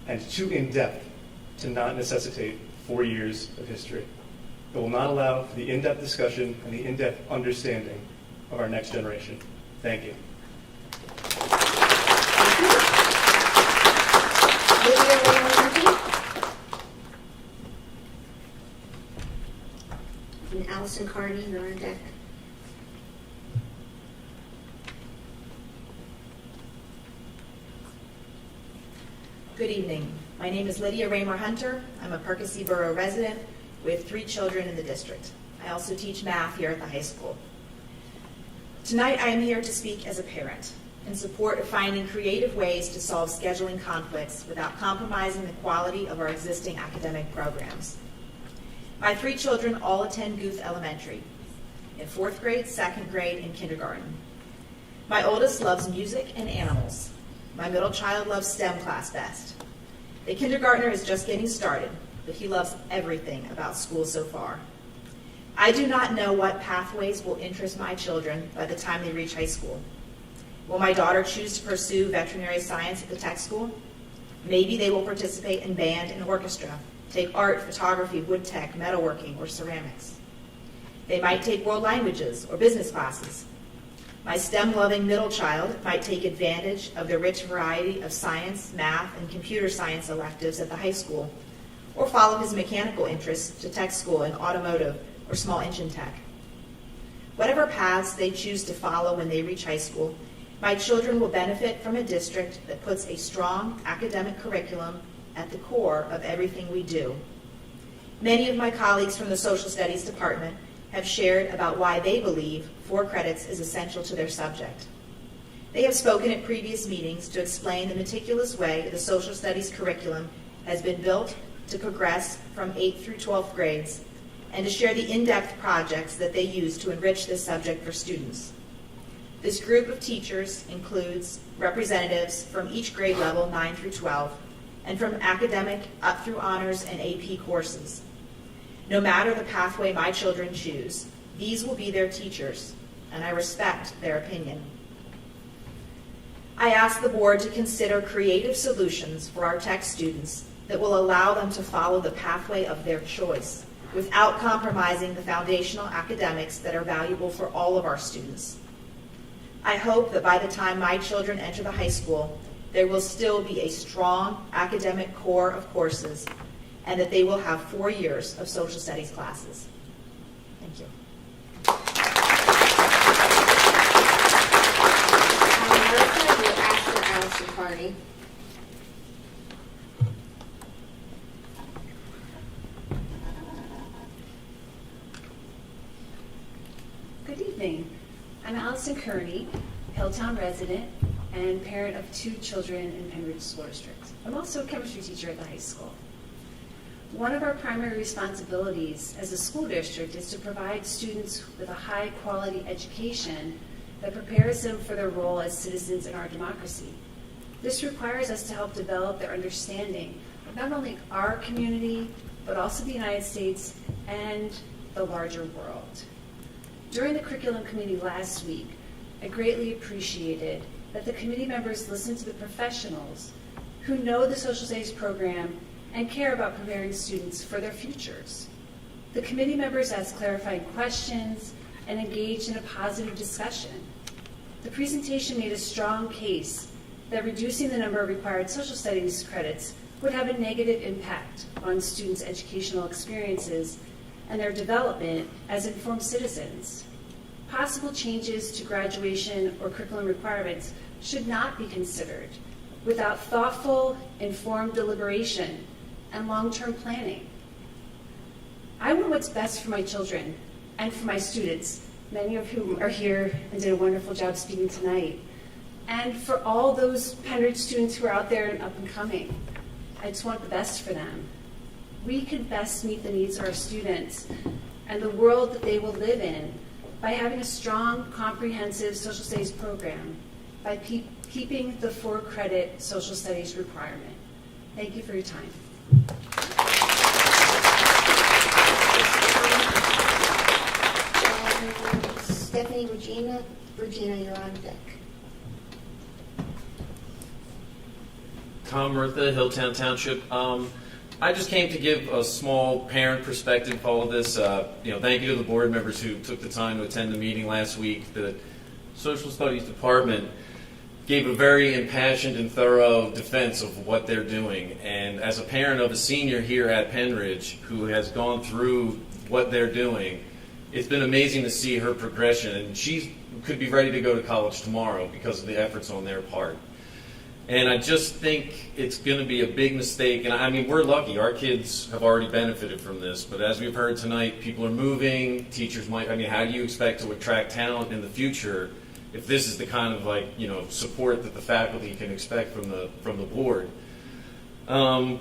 and too in-depth to not necessitate 4 years of history. It will not allow for the in-depth discussion and the in-depth understanding of our next generation. Thank you. Lydia Raymond and Allison Carney, you're on deck. Good evening. My name is Lydia Raymer Hunter. I'm a Perkasie Borough resident with 3 children in the district. I also teach math here at the high school. Tonight I am here to speak as a parent in support of finding creative ways to solve scheduling conflicts without compromising the quality of our existing academic programs. My 3 children all attend Guth Elementary in 4th grade, 2nd grade, and kindergarten. My oldest loves music and animals. My middle child loves STEM class best. The kindergartner is just getting started, but he loves everything about school so far. I do not know what pathways will interest my children by the time they reach high school. Will my daughter choose to pursue veterinary science at the tech school? Maybe they will participate in band and orchestra, take art, photography, wood tech, metalworking, or ceramics. They might take world languages or business classes. My STEM-loving middle child might take advantage of the rich variety of science, math, and computer science electives at the high school, or follow his mechanical interests to tech school in automotive or small engine tech. Whatever paths they choose to follow when they reach high school, my children will benefit from a district that puts a strong academic curriculum at the core of everything we do. Many of my colleagues from the Social Studies Department have shared about why they believe 4 credits is essential to their subject. They have spoken at previous meetings to explain the meticulous way the Social Studies curriculum has been built to progress from 8th through 12th grades, and to share the in-depth projects that they use to enrich this subject for students. This group of teachers includes representatives from each grade level, 9 through 12, and from academic up through honors and AP courses. No matter the pathway my children choose, these will be their teachers, and I respect their opinion. I ask the board to consider creative solutions for our tech students that will allow them to follow the pathway of their choice without compromising the foundational academics that are valuable for all of our students. I hope that by the time my children enter the high school, there will still be a strong academic core of courses, and that they will have 4 years of social studies classes. Thank you. Allison Carney. Good evening. I'm Allison Kearney, Hilltown resident and parent of 2 children in Pennridge School District. I'm also a chemistry teacher at the high school. One of our primary responsibilities as a school district is to provide students with a high-quality education that prepares them for their role as citizens in our democracy. This requires us to help develop their understanding of not only our community, but also the United States and the larger world. During the curriculum committee last week, I greatly appreciated that the committee members listened to the professionals who know the social studies program and care about preparing students for their futures. The committee members asked clarifying questions and engaged in a positive discussion. The presentation made a strong case that reducing the number of required social studies credits would have a negative impact on students' educational experiences and their development as informed citizens. Possible changes to graduation or curriculum requirements should not be considered without thoughtful, informed deliberation and long-term planning. I want what's best for my children and for my students, many of whom are here and did a wonderful job speaking tonight, and for all those Pennridge students who are out there and up and coming. I just want the best for them. We can best meet the needs of our students and the world that they will live in by having a strong, comprehensive social studies program, by keeping the 4-credit social studies requirement. Thank you for your time. And Stephanie Regina, you're on deck. Tom Murtha, Hilltown Township. I just came to give a small parent perspective of all of this. Thank you to the board members who took the time to attend the meeting last week. The Social Studies Department gave a very impassioned and thorough defense of what they're doing. And as a parent of a senior here at Pennridge who has gone through what they're doing, it's been amazing to see her progression. And she could be ready to go to college tomorrow because of the efforts on their part. And I just think it's going to be a big mistake. And I mean, we're lucky. Our kids have already benefited from this. But as we've heard tonight, people are moving. Teachers might, how do you expect to attract talent in the future if this is the kind of support that the faculty can expect from the board? So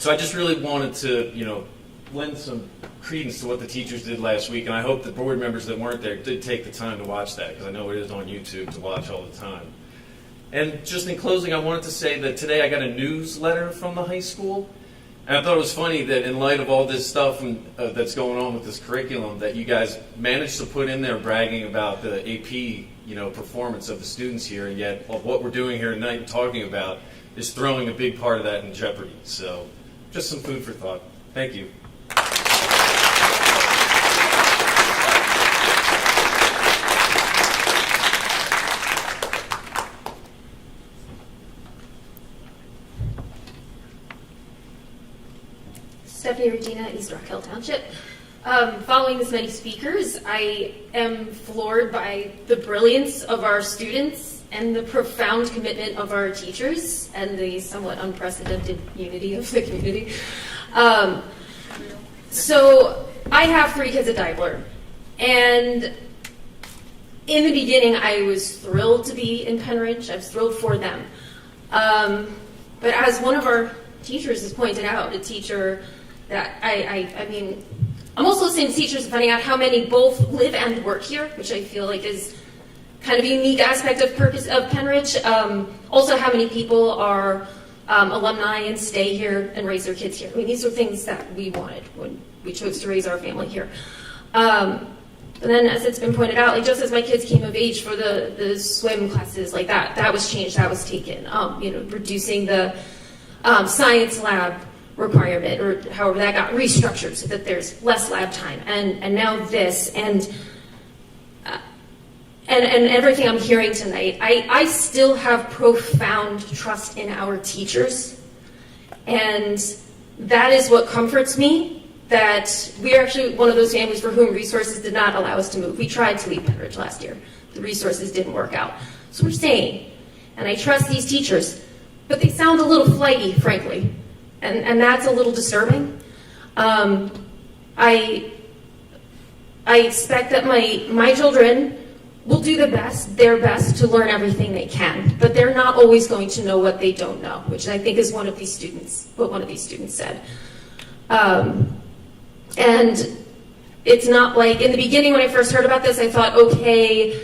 I just really wanted to, lend some credence to what the teachers did last week. And I hope the board members that weren't there did take the time to watch that, because I know it is on YouTube to watch all the time. And just in closing, I wanted to say that today I got a newsletter from the high school. And I thought it was funny that in light of all this stuff that's going on with this curriculum, that you guys managed to put in there bragging about the AP, performance of the students here, and yet what we're doing here tonight and talking about is throwing a big part of that in jeopardy. So just some food for thought. Thank you. Stephanie Regina, East Rock Hill Township. Following this many speakers, I am floored by the brilliance of our students and the profound commitment of our teachers and the somewhat unprecedented unity of the community. So I have 3 kids at Diebler, and in the beginning I was thrilled to be in Pennridge. I was thrilled for them. But as one of our teachers has pointed out, a teacher that I'm also listening to teachers finding out how many both live and work here, which I feel like is kind of a unique aspect of Pennridge. Also, how many people are alumni and stay here and raise their kids here. These are things that we wanted when we chose to raise our family here. And then, as it's been pointed out, just as my kids came of age for the swim classes, that was changed, that was taken. Reducing the science lab requirement, or however that got restructured so that there's less lab time, and now this, and everything I'm hearing tonight. I still have profound trust in our teachers, and that is what comforts me, that we are actually one of those families for whom resources did not allow us to move. We tried to leave Pennridge last year. The resources didn't work out. So we're staying, and I trust these teachers, but they sound a little flighty, frankly. And that's a little disturbing. I expect that my children will do their best to learn everything they can, but they're not always going to know what they don't know, which I think is what one of these students said. And it's not like, in the beginning when I first heard about this, I thought, okay,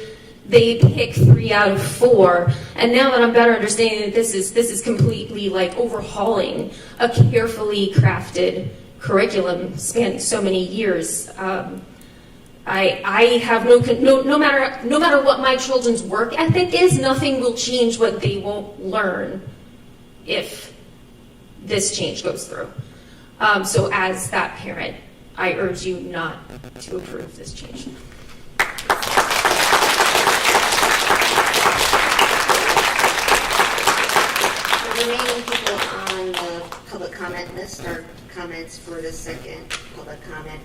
they pick 3 out of 4, and now that I'm better understanding that this is completely overhauling a carefully crafted curriculum spanning so many years. I have no matter what my children's work ethic is, nothing will change what they won't learn if this change goes through. So as that parent, I urge you not to approve this change. The remaining people on the public comment list are comments for the second public comment.